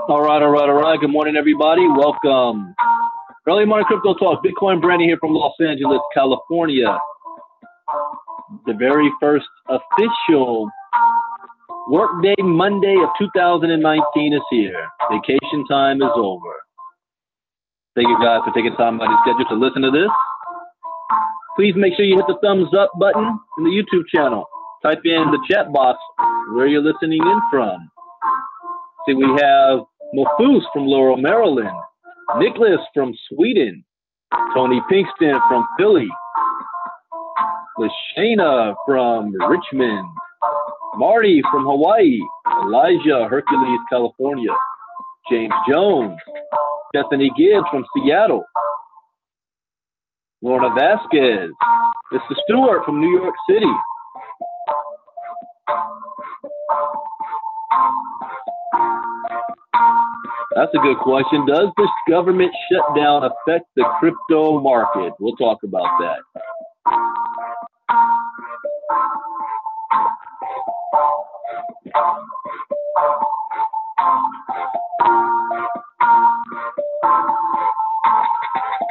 All right. Good morning, everybody. Welcome. Early Morning Crypto Talk. Bitcoin Brandon here from Los Angeles, California. The very first official workday Monday of 2019 is here. Vacation time is over. Thank you guys for taking time out of your schedule to listen to this. Please make sure you hit the thumbs up button in the YouTube channel. Type in the chat box where you're listening in from. See, we have Mofus from Laurel, Maryland, Nicholas from Sweden, Tony Pinkston from Philly, Lashana from Richmond, Marty from Hawaii, Elijah, Hercules, California, James Jones, Stephanie Gibbs from Seattle, Lorna Vasquez, Mr. Stewart from New York City, that's a good question. Does this government shutdown affect the crypto market? We'll talk about that.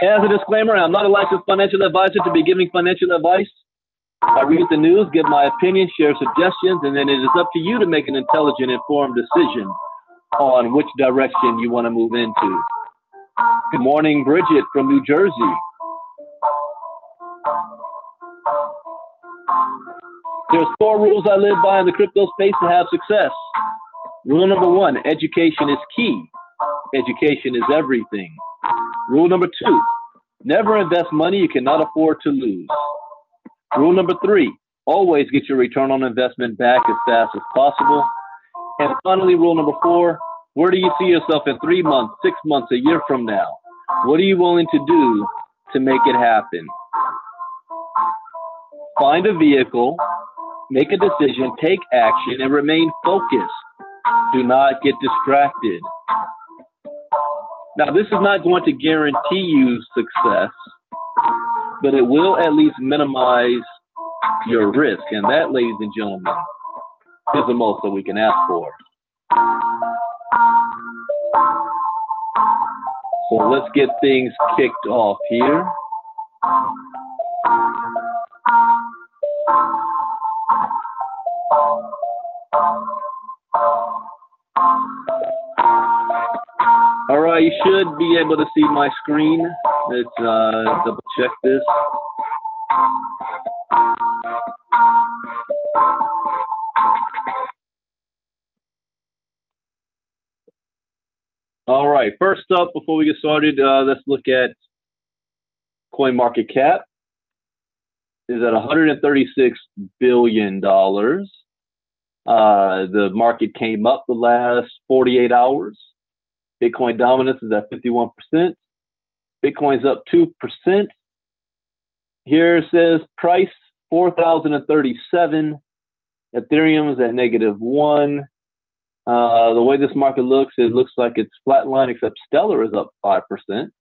As a disclaimer, I'm not a licensed financial advisor to be giving financial advice. I read the news, give my opinion, share suggestions, and then it is up to you to make an intelligent, informed decision on which direction you want to move into. Good morning, Bridget from New Jersey. There's 4 rules I live by in the crypto space to have success. Rule number 1, education is key. Education is everything. Rule number 2, never invest money you cannot afford to lose. Rule number 3, always get your return on investment back as fast as possible. And finally, rule number 4, where do you see yourself in 3 months, 6 months, a year from now? What are you willing to do to make it happen? Find a vehicle, make a decision, take action, and remain focused. Do not get distracted. Now, this is not going to guarantee you success, but it will at least minimize your risk. And that, ladies and gentlemen, is the most that we can ask for. So let's get things kicked off here. All right, you should be able to see my screen. Let's double check this. All right, first up, before we get started, let's look at CoinMarketCap. Is at $136 billion. The market came up the last 48 hours. Bitcoin dominance is at 51%. Bitcoin's up 2%. Here it says price 4,037. Ethereum is at -1. The way this market looks, it looks like it's flatline, except Stellar is up 5%.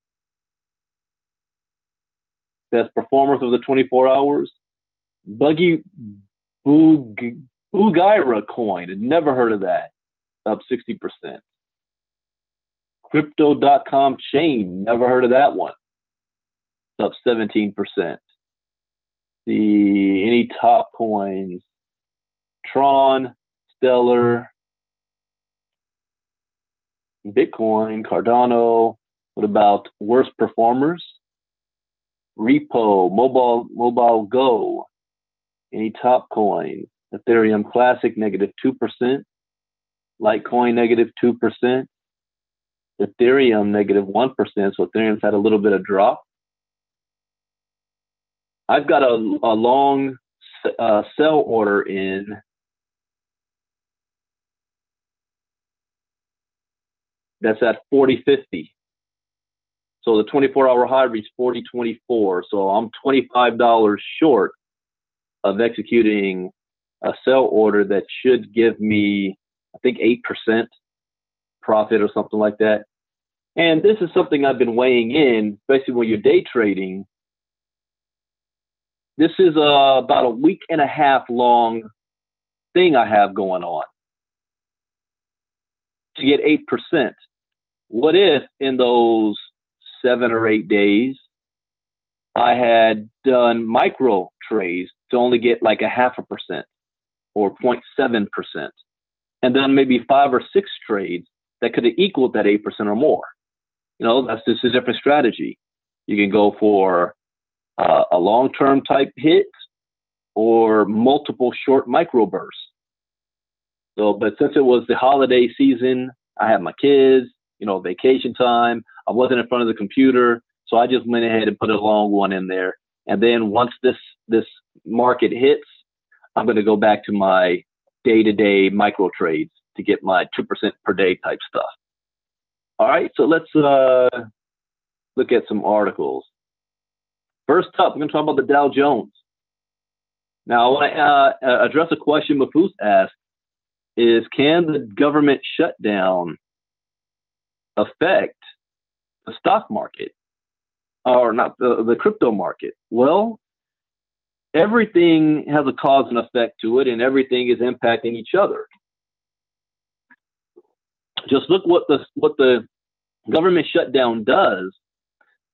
That's performance of the 24 hours. Boogyra coin, I'd never heard of that, up 60%. Crypto.com chain, never heard of that one, up 17%. Any top coins, Tron, Stellar, Bitcoin, Cardano. What about worst performers? Repo, Mobile Go. Any top coins? Ethereum Classic, -2%. Litecoin, -2%. Ethereum, -1%. So Ethereum's had a little bit of drop. I've got a long sell order in. That's at 40.50. So the 24-hour high reached 40.24. So I'm $25 short of executing a sell order that should give me, I think, 8% profit or something like that. And this is something I've been weighing in, especially when you're day trading. This is about a week and a half long thing I have going on to get 8%. What if in those 7 or 8 days I had done micro trades to only get like 0.5% or 0.7%, and then maybe 5 or 6 trades that could have equaled that 8% or more? You know, that's just a different strategy. You can go for a long-term type hit or multiple short micro bursts. So, but since it was the holiday season, I had my kids, you know, vacation time. I wasn't in front of the computer, so I just went ahead and put a long one in there. And then once this market hits, I'm going to go back to my day-to-day micro trades to get my 2% per day type stuff. All right, so let's look at some articles. First up, we're going to talk about the Dow Jones. Now, I want to address a question Mafuz asked, is can the government shutdown affect the stock market or not the crypto market? Well, everything has a cause and effect to it, and everything is impacting each other. Just look what the government shutdown does.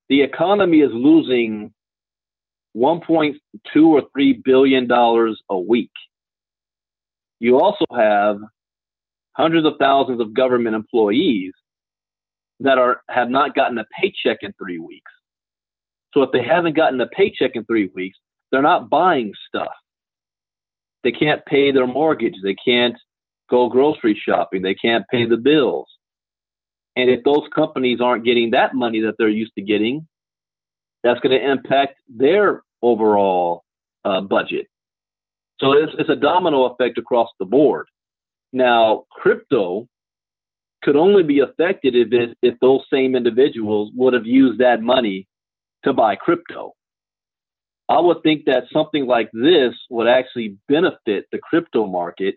The economy is losing $1.2 or $3 billion a week. You also have hundreds of thousands of government employees that have not gotten a paycheck in 3 weeks. So if they haven't gotten a paycheck in 3 weeks, they're not buying stuff. They can't pay their mortgage. They can't go grocery shopping. They can't pay the bills. And if those companies aren't getting that money that they're used to getting, that's going to impact their overall budget. So it's a domino effect across the board. Now, crypto could only be affected if those same individuals would have used that money to buy crypto. I would think that something like this would actually benefit the crypto market,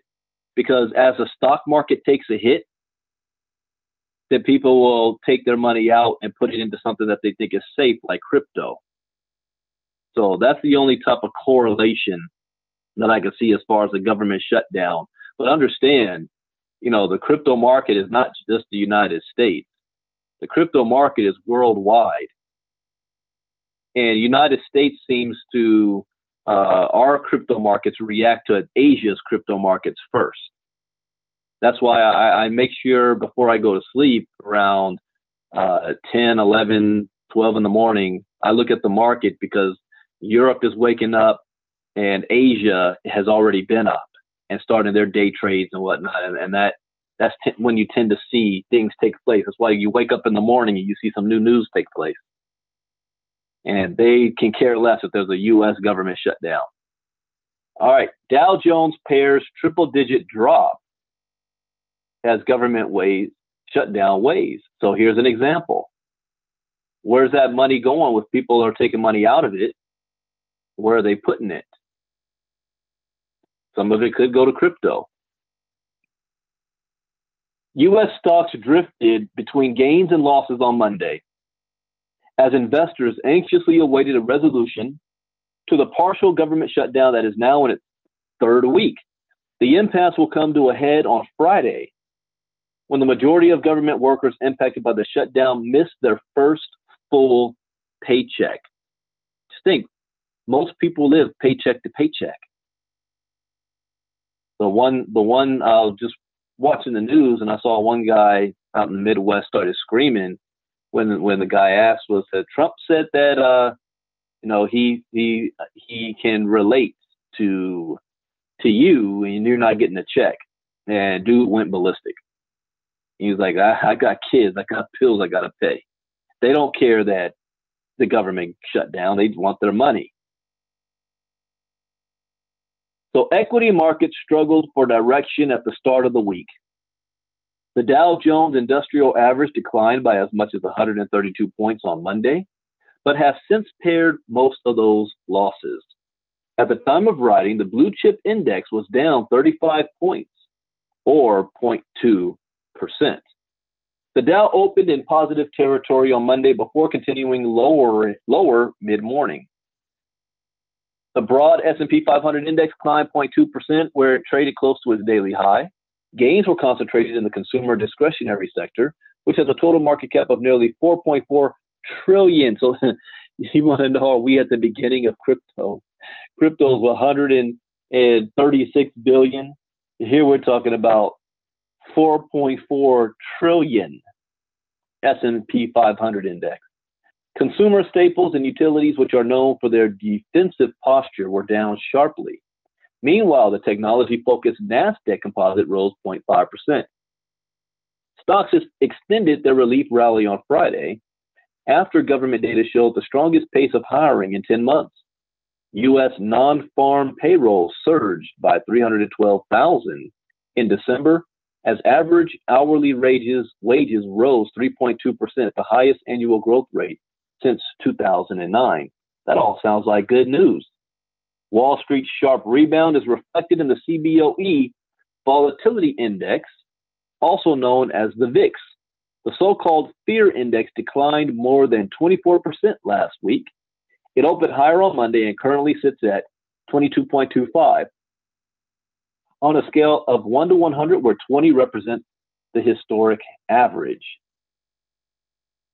because as the stock market takes a hit, then people will take their money out and put it into something that they think is safe, like crypto. So that's the only type of correlation that I can see as far as the government shutdown. But understand, you know, the crypto market is not just the United States. The crypto market is worldwide. And United States seems to, our crypto markets react to Asia's crypto markets first. That's why I make sure before I go to sleep around 10, 11, 12 in the morning, I look at the market, because Europe is waking up and Asia has already been up and starting their day trades and whatnot. And that's when you tend to see things take place. That's why you wake up in the morning and you see some new news take place. And they can care less if there's a U.S. government shutdown. All right, Dow Jones pairs triple-digit drop as government shutdown ways. So here's an example. Where's that money going? With people are taking money out of it, where are they putting it? Some of it could go to crypto. U.S. stocks drifted between gains and losses on Monday, as investors anxiously awaited a resolution to the partial government shutdown that is now in its third week. The impasse will come to a head on Friday, when the majority of government workers impacted by the shutdown missed their first full paycheck. Just think, most people live paycheck to paycheck. The one just watching the news, and I saw one guy out in the Midwest started screaming when the guy asked was that Trump said that he can relate to you and you're not getting a check, and dude went ballistic. He was like, I got kids, I got bills I got to pay. They don't care that the government shut down. They want their money. So equity markets struggled for direction at the start of the week. The Dow Jones Industrial Average declined by as much as 132 points on Monday, but has since pared most of those losses. At the time of writing, the blue chip index was down 35 points, or 0.2%. The Dow opened in positive territory on Monday before continuing lower mid-morning. The broad S&P 500 index climbed 0.2%, where it traded close to its daily high. Gains were concentrated in the consumer discretionary sector, which has a total market cap of nearly 4.4 trillion. So you want to know, are we at the beginning of crypto? Crypto is 136 billion. Here we're talking about 4.4 trillion S&P 500 index. Consumer staples and utilities, which are known for their defensive posture, were down sharply. Meanwhile, the technology-focused NASDAQ composite rose 0.5%. Stocks extended their relief rally on Friday after government data showed the strongest pace of hiring in 10 months. U.S. non-farm payrolls surged by 312,000 in December as average hourly wages rose 3.2%, the highest annual growth rate since 2009. That all sounds like good news. Wall Street's sharp rebound is reflected in the CBOE Volatility Index, also known as the VIX. The so-called Fear Index declined more than 24% last week. It opened higher on Monday and currently sits at 22.25. On a scale of 1 to 100, where 20 represents the historic average.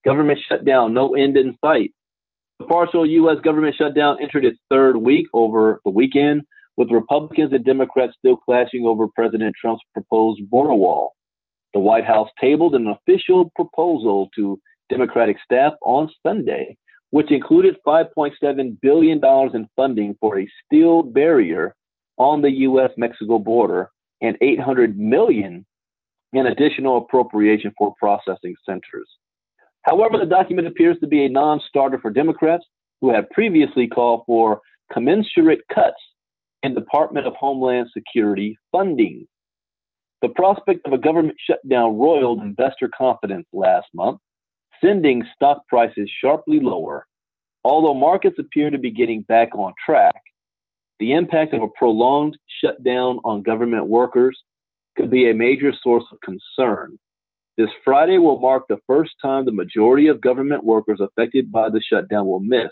Government shutdown, no end in sight. The partial U.S. government shutdown entered its third week over the weekend, with Republicans and Democrats still clashing over President Trump's proposed border wall. The White House tabled an official proposal to Democratic staff on Sunday, which included $5.7 billion in funding for a steel barrier on the U.S.-Mexico border and $800 million in additional appropriation for processing centers. However, the document appears to be a non-starter for Democrats who had previously called for commensurate cuts in Department of Homeland Security funding. The prospect of a government shutdown roiled investor confidence last month, sending stock prices sharply lower. Although markets appear to be getting back on track, the impact of a prolonged shutdown on government workers could be a major source of concern. This Friday will mark the first time the majority of government workers affected by the shutdown will miss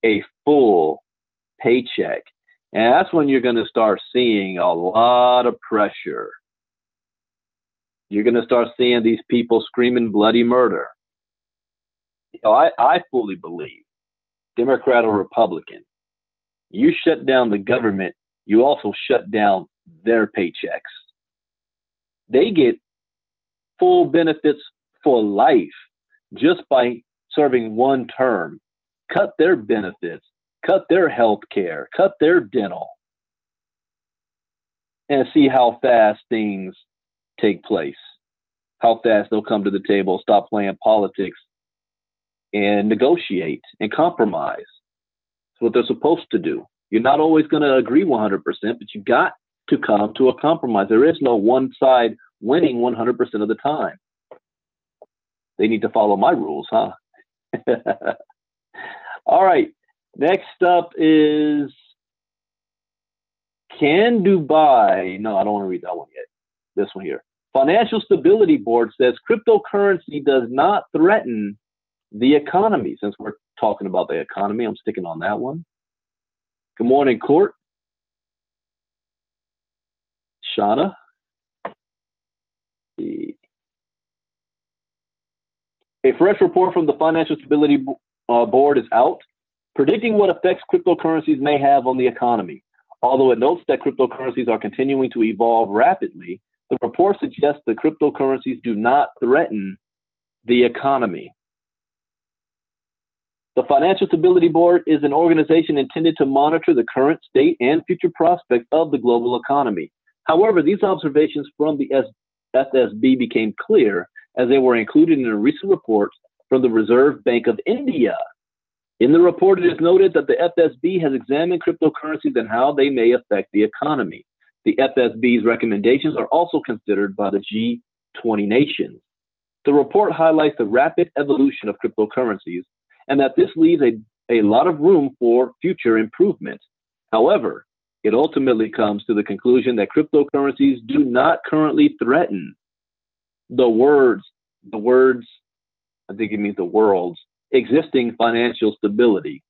a full paycheck. And that's when you're going to start seeing a lot of pressure. You're going to start seeing these people screaming bloody murder. I fully believe, Democrat or Republican, you shut down the government, you also shut down their paychecks. They get full benefits for life just by serving one term. Cut their benefits, cut their health care, cut their dental, and see how fast things take place, how fast they'll come to the table, stop playing politics, and negotiate and compromise. That's what they're supposed to do. You're not always going to agree 100%, but you got to come to a compromise. There is no one side winning 100% of the time. They need to follow my rules, huh? All right. Next up is, can Dubai? No, I don't want to read that one yet. This one here. Financial Stability Board says cryptocurrency does not threaten the economy. Since we're talking about the economy, I'm sticking on that one. Good morning, Court. Shauna. A fresh report from the Financial Stability Board is out, predicting what effects cryptocurrencies may have on the economy. Although it notes that cryptocurrencies are continuing to evolve rapidly, the report suggests that cryptocurrencies do not threaten the economy. The Financial Stability Board is an organization intended to monitor the current state and future prospects of the global economy. However, these observations from the FSB became clear as they were included in a recent report from the Reserve Bank of India. In the report, it is noted that the FSB has examined cryptocurrencies and how they may affect the economy. The FSB's recommendations are also considered by the G20 nations. The report highlights the rapid evolution of cryptocurrencies and that this leaves a lot of room for future improvement. However, it ultimately comes to the conclusion that cryptocurrencies do not currently threaten the world's, I think it means the world's, existing financial stability.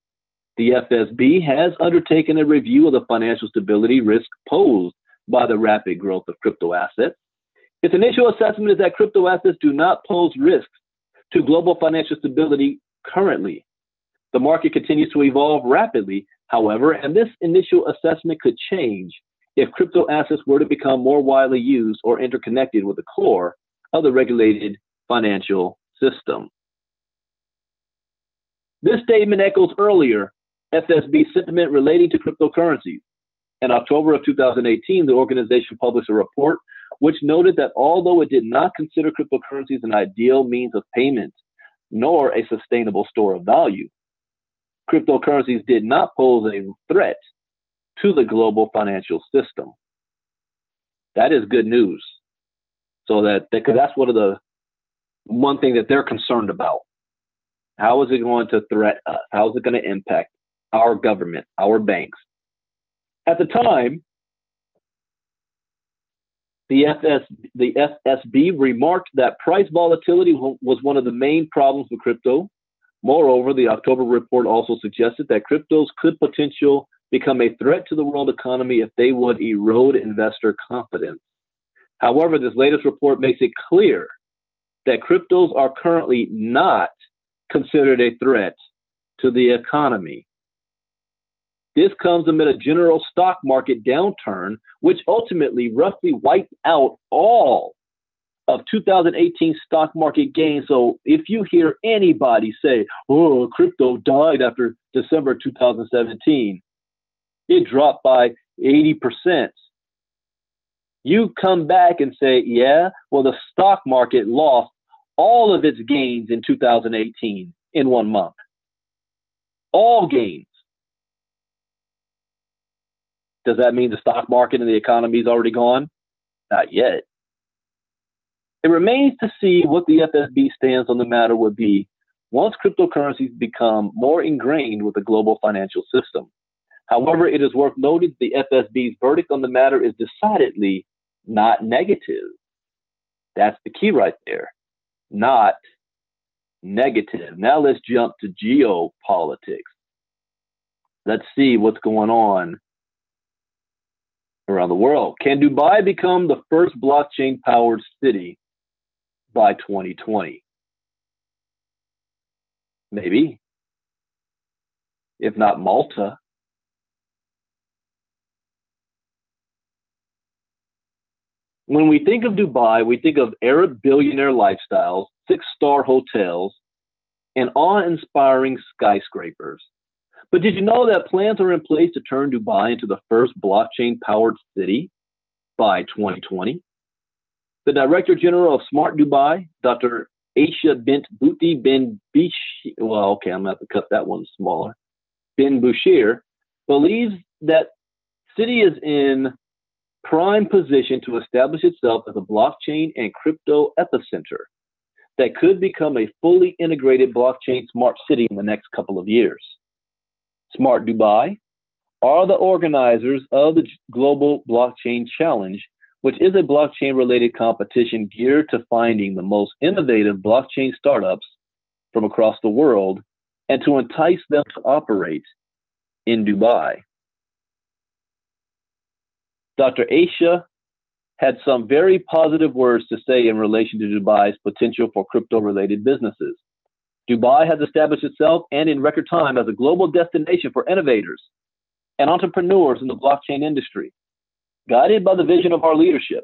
The FSB has undertaken a review of the financial stability risk posed by the rapid growth of crypto assets. Its initial assessment is that crypto assets do not pose risks to global financial stability currently. The market continues to evolve rapidly, however, and this initial assessment could change if crypto assets were to become more widely used or interconnected with the core of the regulated financial system. This statement echoes earlier FSB sentiment relating to cryptocurrencies. In October of 2018, the organization published a report which noted that although it did not consider cryptocurrencies an ideal means of payment, nor a sustainable store of value, cryptocurrencies did not pose a threat to the global financial system. That is good news. So because that's one thing that they're concerned about. How is it going to threaten us? How is it going to impact our government, our banks? At the time, the FSB remarked that price volatility was one of the main problems with crypto. Moreover, the October report also suggested that cryptos could potentially become a threat to the world economy if they would erode investor confidence. However, this latest report makes it clear that cryptos are currently not considered a threat to the economy. This comes amid a general stock market downturn, which ultimately roughly wiped out all of 2018 stock market gains. So if you hear anybody say, oh, crypto died after December 2017, it dropped by 80%. You come back and say, yeah, well, the stock market lost all of its gains in 2018 in 1 month. All gains. Does that mean the stock market and the economy is already gone? Not yet. It remains to see what the FSB stance on the matter would be once cryptocurrencies become more ingrained with the global financial system. However, it is worth noting the FSB's verdict on the matter is decidedly not negative. That's the key right there. Not negative. Now let's jump to geopolitics. Let's see what's going on around the world. Can Dubai become the first blockchain-powered city by 2020? Maybe. If not Malta. When we think of Dubai, we think of Arab billionaire lifestyles, 6-star hotels, and awe-inspiring skyscrapers. But did you know that plans are in place to turn Dubai into the first blockchain-powered city by 2020? The Director General of Smart Dubai, Dr. Aisha bint Bouti bin Bishir, well, okay, I'm going to have to cut that one smaller, bin Bushir, believes that city is in prime position to establish itself as a blockchain and crypto epicenter that could become a fully integrated blockchain smart city in the next couple of years. Smart Dubai are the organizers of the Global Blockchain Challenge, which is a blockchain-related competition geared to finding the most innovative blockchain startups from across the world and to entice them to operate in Dubai. Dr. Aisha had some very positive words to say in relation to Dubai's potential for crypto-related businesses. Dubai has established itself and in record time as a global destination for innovators and entrepreneurs in the blockchain industry. Guided by the vision of our leadership,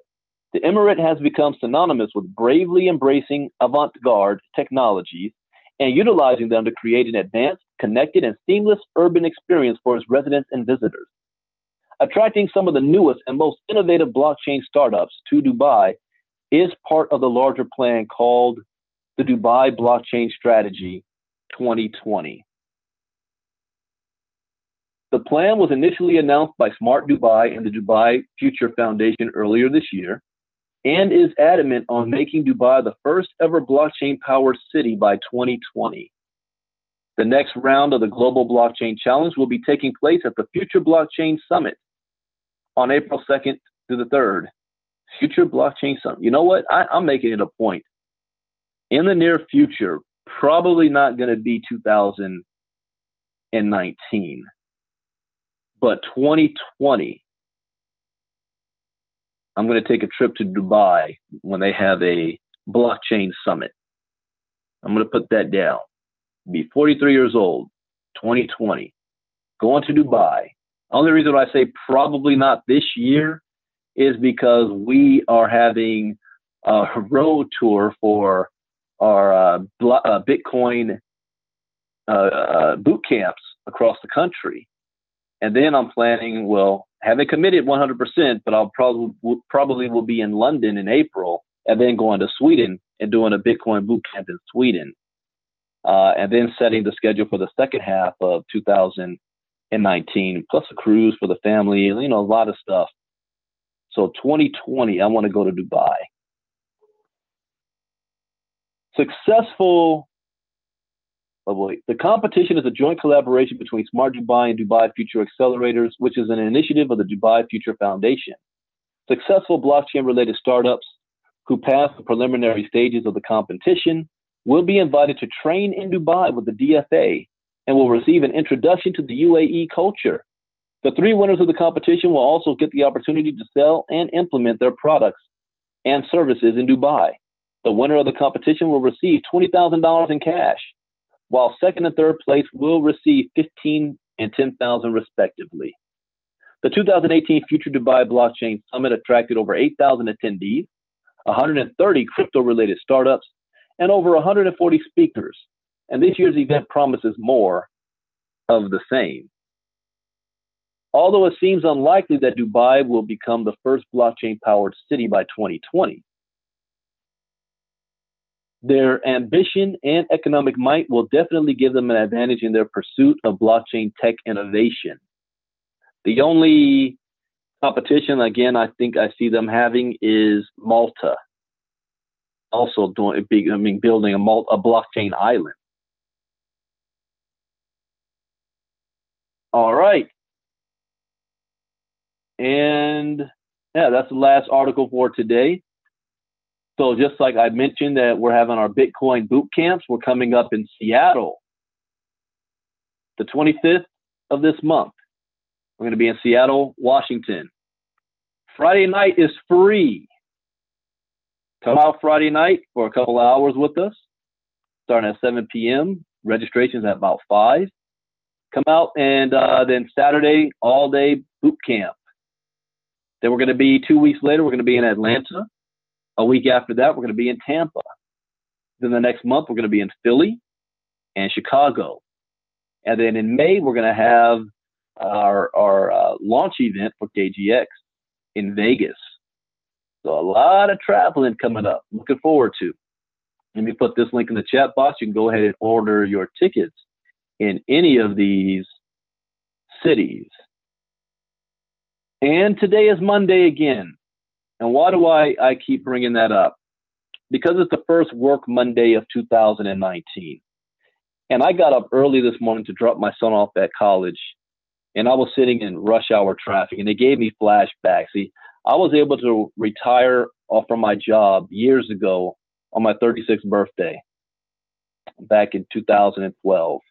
the Emirate has become synonymous with bravely embracing avant-garde technologies and utilizing them to create an advanced, connected, and seamless urban experience for its residents and visitors. Attracting some of the newest and most innovative blockchain startups to Dubai is part of the larger plan called the Dubai Blockchain Strategy 2020. The plan was initially announced by Smart Dubai and the Dubai Future Foundation earlier this year, and is adamant on making Dubai the first ever blockchain-powered city by 2020. The next round of the Global Blockchain Challenge will be taking place at the Future Blockchain Summit on April 2nd through the 3rd. Future Blockchain Summit. You know what? I'm making it a point. In the near future, probably not going to be 2019, but 2020, I'm going to take a trip to Dubai when they have a blockchain summit. I'm going to put that down. Be 43 years old, 2020, going to Dubai. Only reason why I say probably not this year is because we are having a road tour for our Bitcoin boot camps across the country. And then I'm planning, well, haven't committed 100%, but I'll probably will be in London in April, and then going to Sweden and doing a Bitcoin boot camp in Sweden. And then setting the schedule for the second half of 2019, plus a cruise for the family, you know, a lot of stuff. So 2020, I want to go to Dubai. The competition is a joint collaboration between Smart Dubai and Dubai Future Accelerators, which is an initiative of the Dubai Future Foundation. Successful blockchain-related startups who pass the preliminary stages of the competition will be invited to train in Dubai with the DFA and will receive an introduction to the UAE culture. The 3 winners of the competition will also get the opportunity to sell and implement their products and services in Dubai. The winner of the competition will receive $20,000 in cash, while second and third place will receive $15,000 and $10,000 respectively. The 2018 Future Dubai Blockchain Summit attracted over 8,000 attendees, 130 crypto-related startups, and over 140 speakers. And this year's event promises more of the same. Although it seems unlikely that Dubai will become the first blockchain-powered city by 2020, their ambition and economic might will definitely give them an advantage in their pursuit of blockchain tech innovation. The only competition, again, I think I see them having is Malta. Also building a blockchain island. All right. And yeah, that's the last article for today. So just like I mentioned that we're having our Bitcoin boot camps, we're coming up in Seattle, the 25th of this month. We're going to be in Seattle, Washington. Friday night is free. Come out Friday night for a couple hours with us, starting at 7 p.m. Registration's at about 5. Come out, and then Saturday, all-day boot camp. Then we're going to be 2 weeks later, we're going to be in Atlanta. A week after that, we're going to be in Tampa. Then the next month, we're going to be in Philly and Chicago. And then in May, we're going to have our launch event for KGX in Vegas. So a lot of traveling coming up. Looking forward to. Let me put this link in the chat box. You can go ahead and order your tickets in any of these cities. And today is Monday again. And why do I keep bringing that up? Because it's the first work Monday of 2019. And I got up early this morning to drop my son off at college. And I was sitting in rush hour traffic, and it gave me flashbacks. See, I was able to retire from my job years ago on my 36th birthday back in 2012.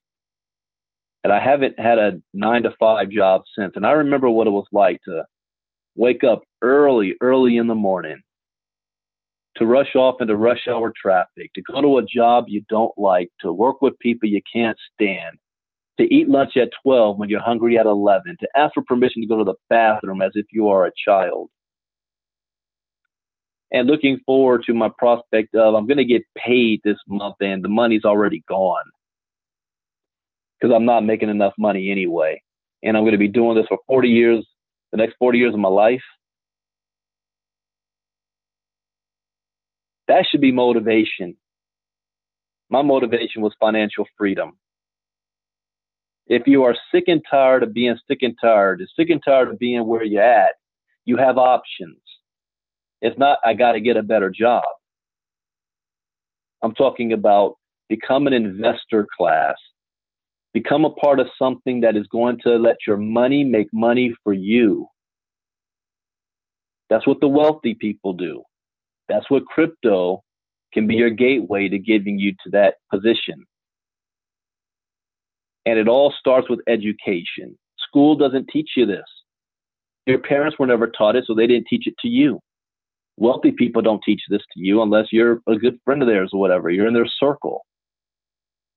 And I haven't had a 9-to-5 job since. And I remember what it was like to wake up early in the morning, to rush off into rush hour traffic, to go to a job you don't like, to work with people you can't stand, to eat lunch at 12 when you're hungry at 11, to ask for permission to go to the bathroom as if you are a child. And looking forward to my prospect of I'm going to get paid this month and the money's already gone because I'm not making enough money anyway. And I'm going to be doing this for 40 years, the next 40 years of my life. That should be motivation. My motivation was financial freedom. If you are sick and tired of being sick and tired of being where you're at, you have options. It's not, I got to get a better job. I'm talking about become an investor class. Become a part of something that is going to let your money make money for you. That's what the wealthy people do. That's what crypto can be your gateway to giving you to that position. And it all starts with education. School doesn't teach you this. Your parents were never taught it, so they didn't teach it to you. Wealthy people don't teach this to you unless you're a good friend of theirs or whatever. You're in their circle.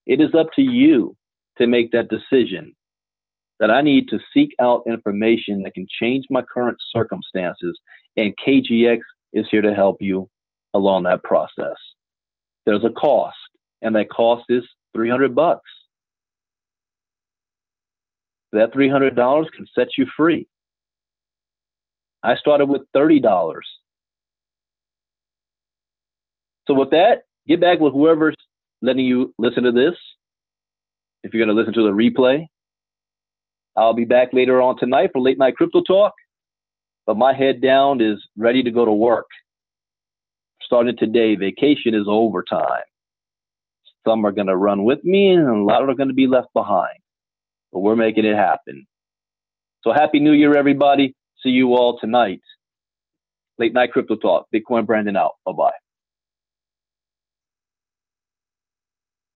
It is up to you to make that decision that I need to seek out information that can change my current circumstances, and KGX is here to help you along that process. There's a cost, and that cost is $300. That $300 can set you free. I started with $30. So with that, get back with whoever's letting you listen to this. If you're going to listen to the replay, I'll be back later on tonight for Late Night Crypto Talk. But my head down is ready to go to work. Starting today, vacation is overtime. Some are going to run with me, and a lot are going to be left behind. But we're making it happen. So Happy New Year, everybody. See you all tonight. Late Night Crypto Talk. Bitcoin Brandon out. Bye-bye.